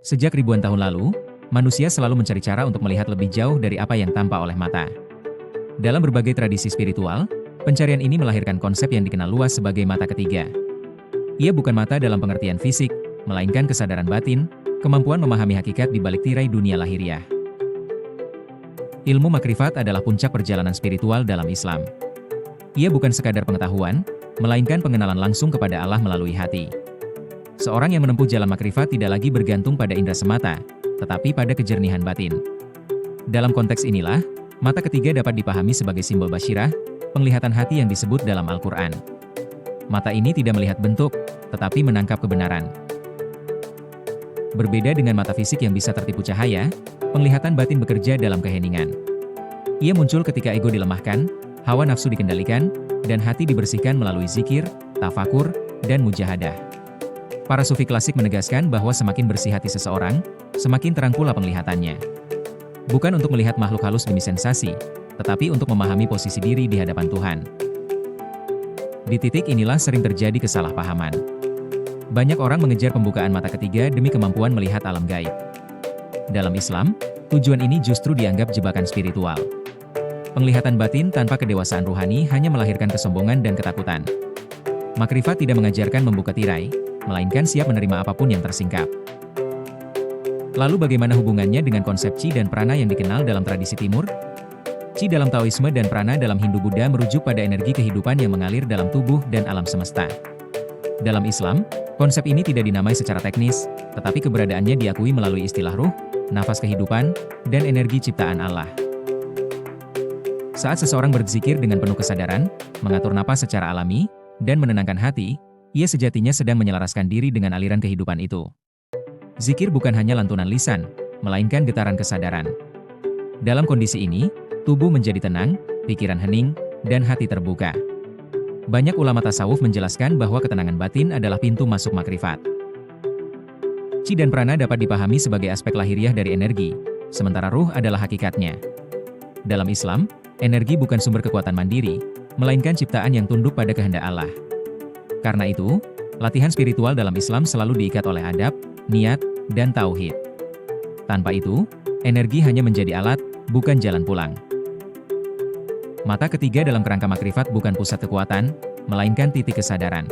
Sejak ribuan tahun lalu, manusia selalu mencari cara untuk melihat lebih jauh dari apa yang tampak oleh mata. Dalam berbagai tradisi spiritual, pencarian ini melahirkan konsep yang dikenal luas sebagai mata ketiga. Ia bukan mata dalam pengertian fisik, melainkan kesadaran batin, kemampuan memahami hakikat di balik tirai dunia lahiriah. Ilmu makrifat adalah puncak perjalanan spiritual dalam Islam. Ia bukan sekadar pengetahuan, melainkan pengenalan langsung kepada Allah melalui hati. Seorang yang menempuh jalan makrifat tidak lagi bergantung pada indera semata, tetapi pada kejernihan batin. Dalam konteks inilah, mata ketiga dapat dipahami sebagai simbol basyirah, penglihatan hati yang disebut dalam Al-Quran. Mata ini tidak melihat bentuk, tetapi menangkap kebenaran. Berbeda dengan mata fisik yang bisa tertipu cahaya, penglihatan batin bekerja dalam keheningan. Ia muncul ketika ego dilemahkan, hawa nafsu dikendalikan, dan hati dibersihkan melalui zikir, tafakur, dan mujahadah. Para sufi klasik menegaskan bahwa semakin bersih hati seseorang, semakin terang pula penglihatannya. Bukan untuk melihat makhluk halus demi sensasi, tetapi untuk memahami posisi diri di hadapan Tuhan. Di titik inilah sering terjadi kesalahpahaman. Banyak orang mengejar pembukaan mata ketiga demi kemampuan melihat alam gaib. Dalam Islam, tujuan ini justru dianggap jebakan spiritual. Penglihatan batin tanpa kedewasaan ruhani hanya melahirkan kesombongan dan ketakutan. Makrifat tidak mengajarkan membuka tirai, melainkan siap menerima apapun yang tersingkap. Lalu bagaimana hubungannya dengan konsep Qi dan Prana yang dikenal dalam tradisi Timur? Qi dalam Taoisme dan Prana dalam Hindu-Buddha merujuk pada energi kehidupan yang mengalir dalam tubuh dan alam semesta. Dalam Islam, konsep ini tidak dinamai secara teknis, tetapi keberadaannya diakui melalui istilah ruh, nafas kehidupan, dan energi ciptaan Allah. Saat seseorang berzikir dengan penuh kesadaran, mengatur napas secara alami, dan menenangkan hati, ia sejatinya sedang menyelaraskan diri dengan aliran kehidupan itu. Zikir bukan hanya lantunan lisan, melainkan getaran kesadaran. Dalam kondisi ini, tubuh menjadi tenang, pikiran hening, dan hati terbuka. Banyak ulama tasawuf menjelaskan bahwa ketenangan batin adalah pintu masuk makrifat. Qi dan Prana dapat dipahami sebagai aspek lahiriah dari energi, sementara ruh adalah hakikatnya. Dalam Islam, energi bukan sumber kekuatan mandiri, melainkan ciptaan yang tunduk pada kehendak Allah. Karena itu, latihan spiritual dalam Islam selalu diikat oleh adab, niat, dan tauhid. Tanpa itu, energi hanya menjadi alat, bukan jalan pulang. Mata ketiga dalam kerangka makrifat bukan pusat kekuatan, melainkan titik kesadaran.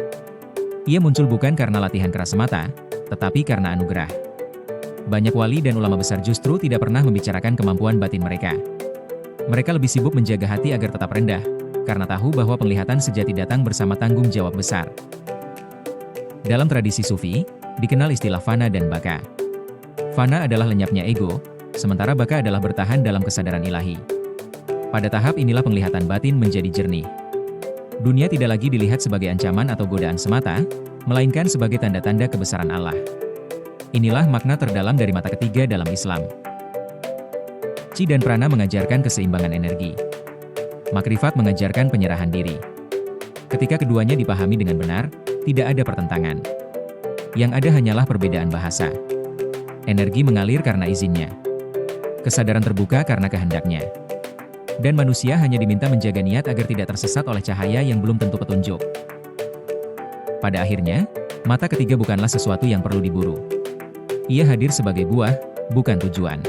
Ia muncul bukan karena latihan keras semata, tetapi karena anugerah. Banyak wali dan ulama besar justru tidak pernah membicarakan kemampuan batin mereka. Mereka lebih sibuk menjaga hati agar tetap rendah, karena tahu bahwa penglihatan sejati datang bersama tanggung jawab besar. Dalam tradisi sufi, dikenal istilah fana dan baka. Fana adalah lenyapnya ego, sementara baka adalah bertahan dalam kesadaran ilahi. Pada tahap inilah penglihatan batin menjadi jernih. Dunia tidak lagi dilihat sebagai ancaman atau godaan semata, melainkan sebagai tanda-tanda kebesaran Allah. Inilah makna terdalam dari mata ketiga dalam Islam. Qi dan Prana mengajarkan keseimbangan energi. Makrifat mengajarkan penyerahan diri. Ketika keduanya dipahami dengan benar, tidak ada pertentangan. Yang ada hanyalah perbedaan bahasa. Energi mengalir karena izinnya. Kesadaran terbuka karena kehendaknya. Dan manusia hanya diminta menjaga niat agar tidak tersesat oleh cahaya yang belum tentu petunjuk. Pada akhirnya, mata ketiga bukanlah sesuatu yang perlu diburu. Ia hadir sebagai buah, bukan tujuan.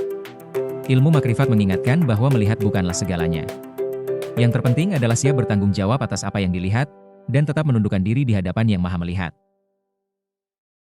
Ilmu makrifat mengingatkan bahwa melihat bukanlah segalanya. Yang terpenting adalah siap bertanggung jawab atas apa yang dilihat, dan tetap menundukkan diri di hadapan Yang Maha Melihat.